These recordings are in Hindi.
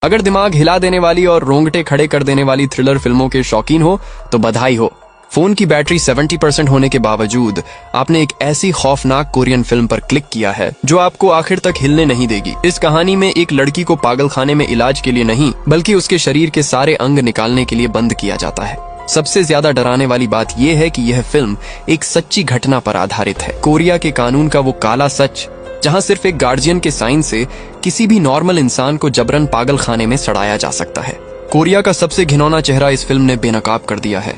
अगर दिमाग हिला देने वाली और रोंगटे खड़े कर देने वाली थ्रिलर फिल्मों के शौकीन हो तो बधाई हो। फोन की बैटरी 70% होने के बावजूद आपने एक ऐसी खौफनाक कोरियन फिल्म पर क्लिक किया है जो आपको आखिर तक हिलने नहीं देगी। इस कहानी में एक लड़की को पागलखाने में इलाज के लिए नहीं बल्कि उसके शरीर के सारे अंग निकालने के लिए बंद किया जाता है। सबसे ज्यादा डराने वाली बात यह है कि यह फिल्म एक सच्ची घटना पर आधारित है। कोरिया के कानून का वो काला सच जहां सिर्फ एक गार्जियन के साइन से किसी भी नॉर्मल इंसान को जबरन पागलखाने में सड़ाया जा सकता है। कोरिया का सबसे घिनौना चेहरा इस फिल्म ने बेनकाब कर दिया है।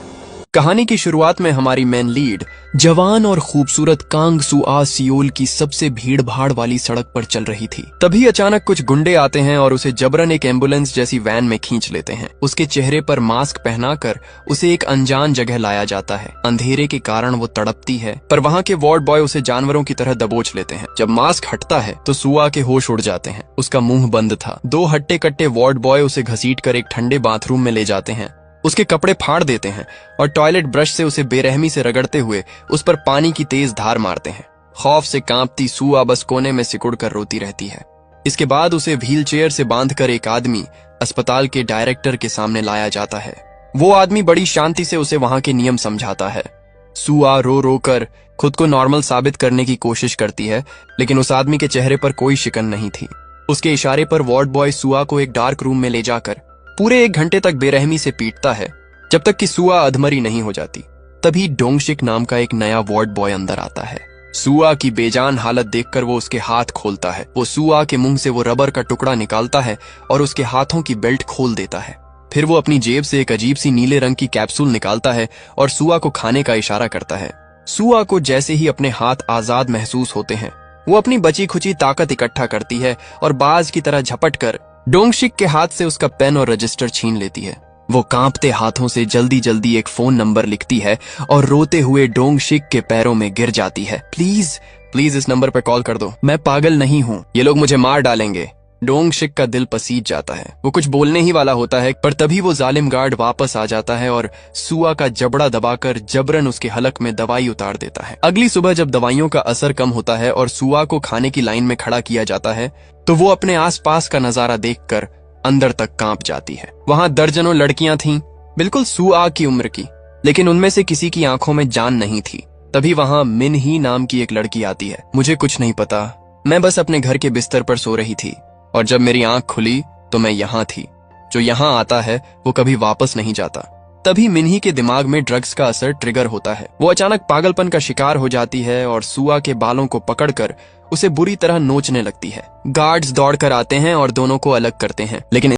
कहानी की शुरुआत में हमारी मेन लीड जवान और खूबसूरत कांग सुआ सियोल की सबसे भीड़ भाड़ वाली सड़क पर चल रही थी। तभी अचानक कुछ गुंडे आते हैं और उसे जबरन एक एम्बुलेंस जैसी वैन में खींच लेते हैं। उसके चेहरे पर मास्क पहनाकर उसे एक अनजान जगह लाया जाता है। अंधेरे के कारण वो तड़पती है पर वहाँ के वार्ड बॉय उसे जानवरों की तरह दबोच लेते हैं। जब मास्क हटता है तो सुआ के होश उड़ जाते हैं। उसका मुंह बंद था। दो हट्टे कट्टे वार्ड बॉय उसे घसीट कर एक ठंडे बाथरूम में ले जाते हैं। उसके कपड़े फाड़ देते हैं और टॉयलेट ब्रश से उसे बेरहमी से रगड़ते हुए उस पर पानी की तेज धार मारते हैं। खौफ से कांपती सुआ बस कोने में सिकुड़ कर रोती रहती है। इसके बाद उसे व्हीलचेयर से बांधकर एक आदमी अस्पताल के डायरेक्टर के सामने लाया जाता है। वो आदमी बड़ी शांति से उसे वहां के नियम समझाता है। सुआ रो रो कर खुद को नॉर्मल साबित करने की कोशिश करती है लेकिन उस आदमी के चेहरे पर कोई शिकन नहीं थी। उसके इशारे पर वार्ड बॉय सुआ को एक डार्क रूम में ले जाकर पूरे 1 घंटे तक बेरहमी से पीटता है जब तक कि सुआ अधमरी नहीं हो जाती। तभी डोंगशिक नाम का एक नया वार्ड बॉय अंदर आता है। सुआ की बेजान हालत देखकर वो उसके हाथ खोलता है। वो सुआ के मुंह से वो रबर का टुकड़ा निकालता है और उसके हाथों की बेल्ट खोल देता है। फिर वो अपनी जेब से एक अजीब सी नीले रंग की कैप्सूल निकालता है और सुआ को खाने का इशारा करता है। सुआ को जैसे ही अपने हाथ आजाद महसूस होते हैं वो अपनी बची खुची ताकत इकट्ठा करती है और बाज की तरह झपट कर डोंगशिक के हाथ से उसका पेन और रजिस्टर छीन लेती है। वो कांपते हाथों से जल्दी जल्दी एक फोन नंबर लिखती है और रोते हुए डोंगशिक के पैरों में गिर जाती है। प्लीज प्लीज इस नंबर पर कॉल कर दो, मैं पागल नहीं हूँ, ये लोग मुझे मार डालेंगे। डोंगशिक का दिल पसीज जाता है। वो कुछ बोलने ही वाला होता है पर तभी वो जालिम गार्ड वापस आ जाता है और सुआ का जबड़ा दबाकर जबरन उसके हलक में दवाई उतार देता है। अगली सुबह जब दवाइयों का असर कम होता है और सुआ को खाने की लाइन में खड़ा किया जाता है तो वो अपने आसपास का नजारा देखकर अंदर तक कांप जाती है। वहां दर्जनों लड़कियां थीं, बिल्कुल सुआ की उम्र की, लेकिन उनमें से किसी की आंखों में जान नहीं थी। तभी वहां मिन ही नाम की एक लड़की आती है। मुझे कुछ नहीं पता, मैं बस अपने घर के बिस्तर पर सो रही थी और जब मेरी आंख खुली तो मैं यहाँ थी। जो यहाँ आता है वो कभी वापस नहीं जाता। तभी मिन्ही के दिमाग में ड्रग्स का असर ट्रिगर होता है। वो अचानक पागलपन का शिकार हो जाती है और सुआ के बालों को पकड़कर उसे बुरी तरह नोचने लगती है। गार्ड्स दौड़कर आते हैं और दोनों को अलग करते हैं लेकिन